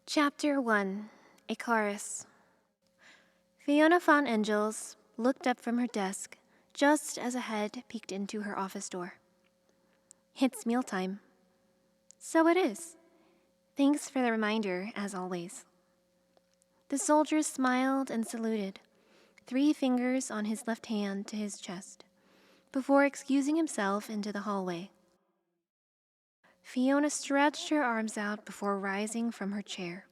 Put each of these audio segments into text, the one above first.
Chapter 1 Icarus. Fionna von Engels looked up from her desk just as a head peeked into her office door. It's mealtime. So it is. Thanks for the reminder, as always. The soldier smiled and saluted, 3 fingers on his left hand to his chest, before excusing himself into the hallway. Fionna stretched her arms out before rising from her chair,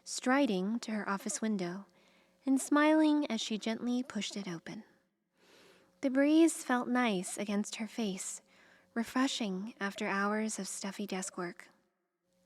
striding to her office window and smiling as she gently pushed it open. The breeze felt nice against her face, refreshing after hours of stuffy desk work.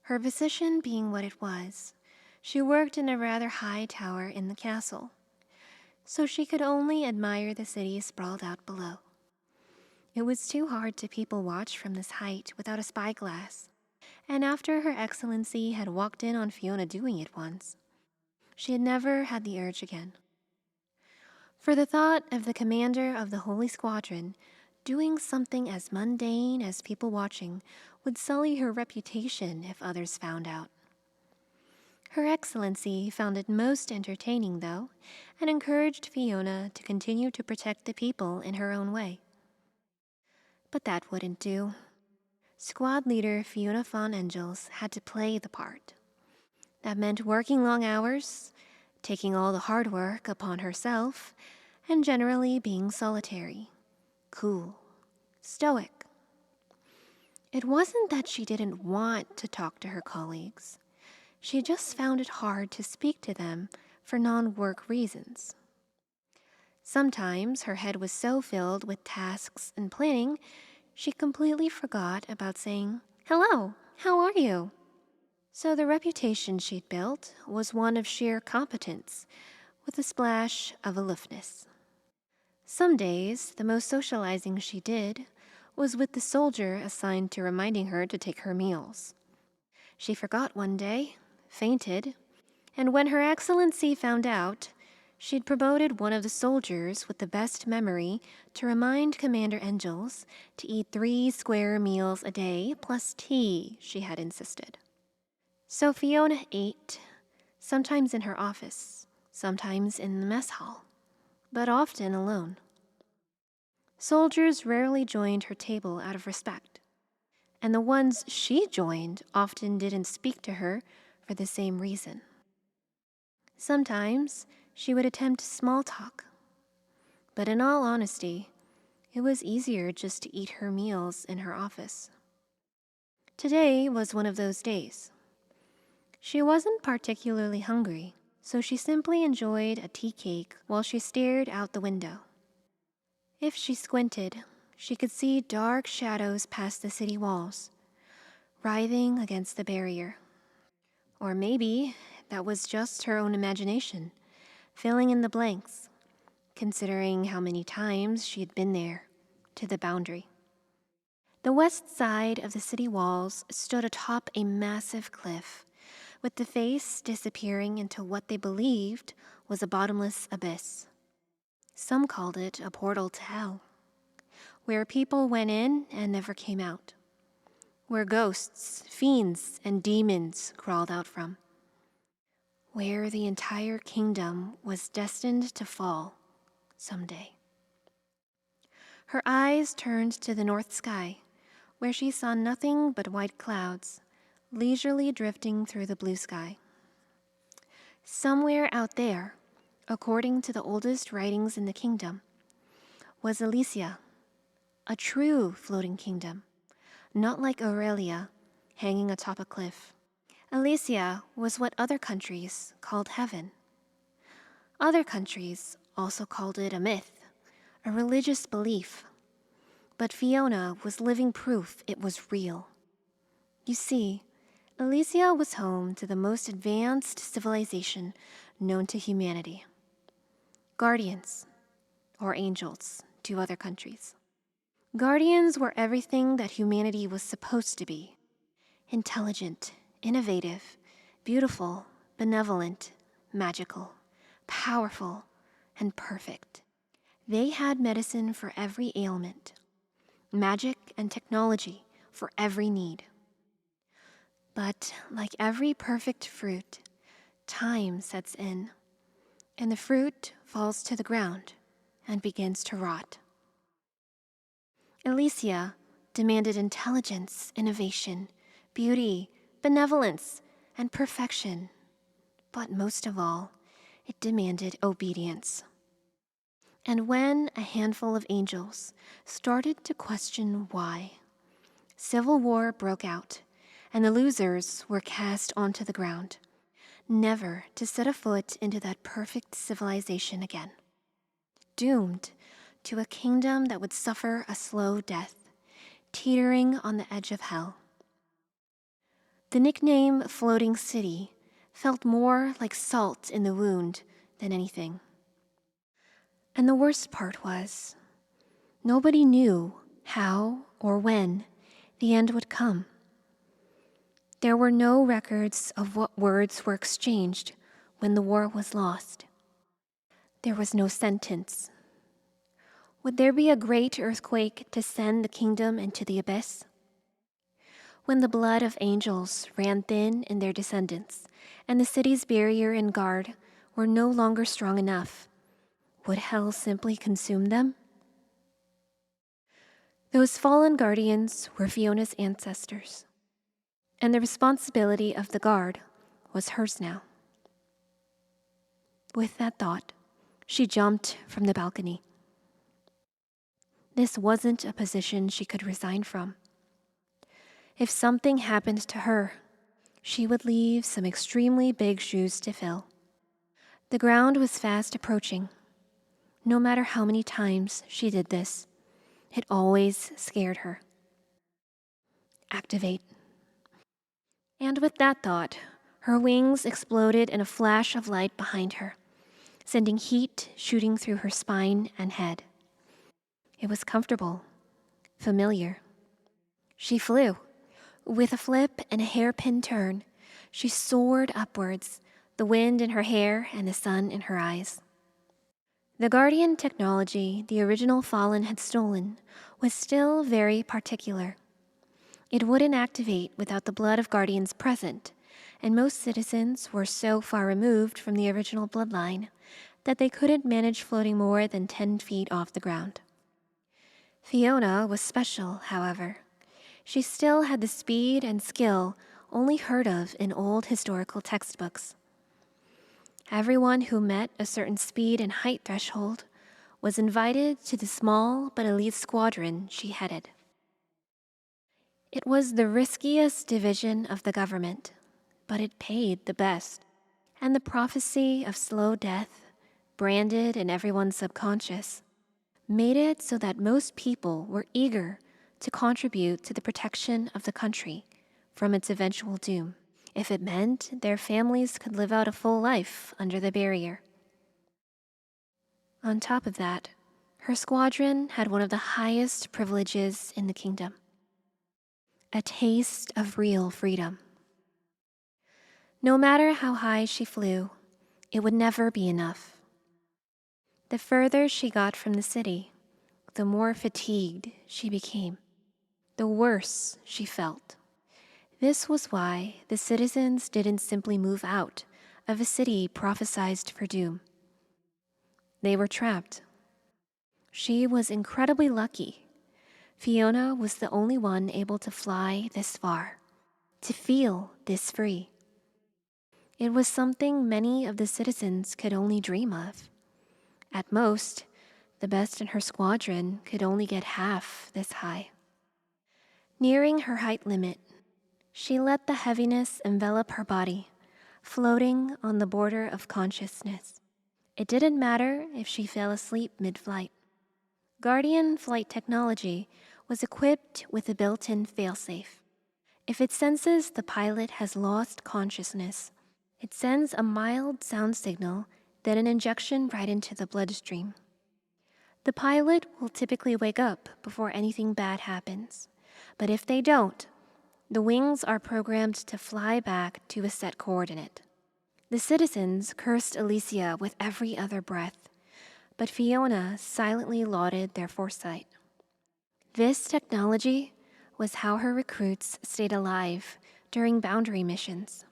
Her position being what it was, she worked in a rather high tower in the castle, so she could only admire the city sprawled out below. It was too hard to people watch from this height without a spyglass, and after Her Excellency had walked in on Fionna doing it once, she had never had the urge again. For the thought of the commander of the Holy Squadron doing something as mundane as people watching would sully her reputation if others found out. Her Excellency found it most entertaining, though, and encouraged Fionna to continue to protect the people in her own way. But that wouldn't do. Squad leader Fionna von Engels had to play the part. That meant working long hours, taking all the hard work upon herself, and generally being solitary, cool, stoic. It wasn't that she didn't want to talk to her colleagues. She just found it hard to speak to them for non-work reasons. Sometimes her head was so filled with tasks and planning, she completely forgot about saying, "Hello, how are you?" So the reputation she'd built was one of sheer competence, with a splash of aloofness. Some days, the most socializing she did was with the soldier assigned to reminding her to take her meals. She forgot one day, fainted, and when Her Excellency found out, she'd promoted one of the soldiers with the best memory to remind Commander Engels to eat 3 square meals a day plus tea, she had insisted. So Fionna ate, sometimes in her office, sometimes in the mess hall, but often alone. Soldiers rarely joined her table out of respect, and the ones she joined often didn't speak to her for the same reason. Sometimes she would attempt small talk, but in all honesty, it was easier just to eat her meals in her office. Today was one of those days. She wasn't particularly hungry, so she simply enjoyed a tea cake while she stared out the window. If she squinted, she could see dark shadows past the city walls, writhing against the barrier. Or maybe that was just her own imagination, filling in the blanks, considering how many times she had been there, to the boundary. The west side of the city walls stood atop a massive cliff, with the face disappearing into what they believed was a bottomless abyss. Some called it a portal to hell, where people went in and never came out, where ghosts, fiends, and demons crawled out from, where the entire kingdom was destined to fall someday. Her eyes turned to the north sky, where she saw nothing but white clouds, leisurely drifting through the blue sky. Somewhere out there, according to the oldest writings in the kingdom, was Elysia, a true floating kingdom, not like Aurelia, hanging atop a cliff. Elysia was what other countries called heaven. Other countries also called it a myth, a religious belief. But Fionna was living proof it was real. You see, Elysia was home to the most advanced civilization known to humanity. Guardians, or angels, to other countries. Guardians were everything that humanity was supposed to be. Intelligent, innovative, beautiful, benevolent, magical, powerful, and perfect. They had medicine for every ailment, magic and technology for every need. But like every perfect fruit, time sets in, and the fruit falls to the ground and begins to rot. 𝑙𝑜𝑎𝑑𝑖𝑎𝑡𝑎 demanded intelligence, innovation, beauty, benevolence, and perfection. But most of all, it demanded obedience. And when a handful of angels started to question why, civil war broke out, and the losers were cast onto the ground, never to set a foot into that perfect civilization again, doomed to a kingdom that would suffer a slow death, teetering on the edge of hell. The nickname Floating City felt more like salt in the wound than anything. And the worst part was, nobody knew how or when the end would come. There were no records of what words were exchanged when the war was lost. There was no sentence. Would there be a great earthquake to send the kingdom into the abyss? When the blood of angels ran thin in their descendants, and the city's barrier and guard were no longer strong enough, would hell simply consume them? Those fallen guardians were Fiona's ancestors, and the responsibility of the guard was hers now. With that thought, she jumped from the balcony. This wasn't a position she could resign from. If something happened to her, she would leave some extremely big shoes to fill. The ground was fast approaching. No matter how many times she did this, it always scared her. Activate. And with that thought, her wings exploded in a flash of light behind her, sending heat shooting through her spine and head. It was comfortable, familiar. She flew. With a flip and a hairpin turn, she soared upwards, the wind in her hair and the sun in her eyes. The Guardian technology the original Fallen had stolen was still very particular. It wouldn't activate without the blood of Guardians present, and most citizens were so far removed from the original bloodline that they couldn't manage floating more than 10 feet off the ground. Fionna was special, however. She still had the speed and skill only heard of in old historical textbooks. Everyone who met a certain speed and height threshold was invited to the small but elite squadron she headed. It was the riskiest division of the government, but it paid the best. And the prophecy of slow death, branded in everyone's subconscious, made it so that most people were eager to contribute to the protection of the country from its eventual doom, if it meant their families could live out a full life under the barrier. On top of that, her squadron had one of the highest privileges in the kingdom: a taste of real freedom. No matter how high she flew, it would never be enough. The further she got from the city, the more fatigued she became, the worse she felt. This was why the citizens didn't simply move out of a city prophesized for doom. They were trapped. She was incredibly lucky. Fionna was the only one able to fly this far, to feel this free. It was something many of the citizens could only dream of. At most, the best in her squadron could only get half this high. Nearing her height limit, she let the heaviness envelop her body, floating on the border of consciousness. It didn't matter if she fell asleep mid-flight. Guardian flight technology was equipped with a built-in failsafe. If it senses the pilot has lost consciousness, it sends a mild sound signal, then an injection right into the bloodstream. The pilot will typically wake up before anything bad happens, but if they don't, the wings are programmed to fly back to a set coordinate. The citizens cursed 𝑙𝑜𝑎𝑑𝑖𝑎𝑡𝑎 with every other breath, but Fionna silently lauded their foresight. This technology was how her recruits stayed alive during boundary missions.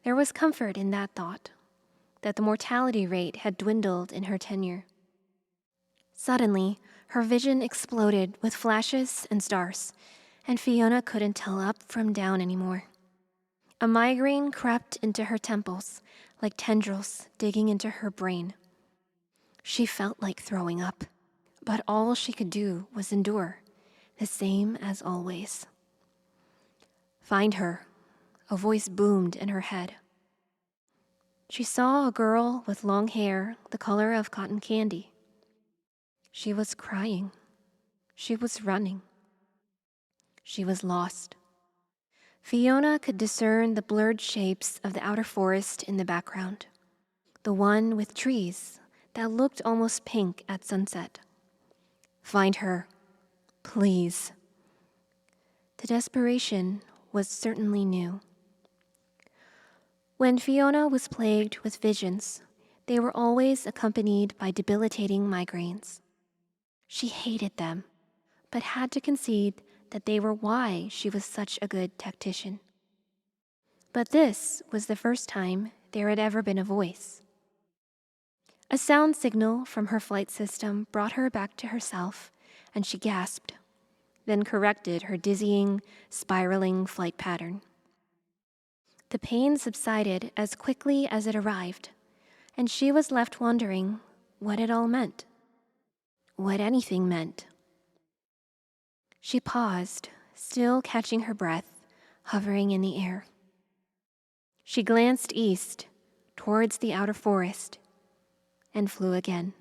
There was comfort in that thought, that the mortality rate had dwindled in her tenure. Suddenly, her vision exploded with flashes and stars, and Fionna couldn't tell up from down anymore. A migraine crept into her temples like tendrils digging into her brain. She felt like throwing up, but all she could do was endure, the same as always. "Find her," a voice boomed in her head. She saw a girl with long hair the color of cotton candy. She was crying. She was running. She was lost. Fionna could discern the blurred shapes of the outer forest in the background, the one with trees that looked almost pink at sunset. "Find her, please." The desperation was certainly new. When Fionna was plagued with visions, they were always accompanied by debilitating migraines. She hated them, but had to concede that they were why she was such a good tactician. But this was the first time there had ever been a voice. A sound signal from her flight system brought her back to herself, and she gasped, then corrected her dizzying, spiraling flight pattern. The pain subsided as quickly as it arrived, and she was left wondering what it all meant, what anything meant. She paused, still catching her breath, hovering in the air. She glanced east, towards the outer forest, and flew again.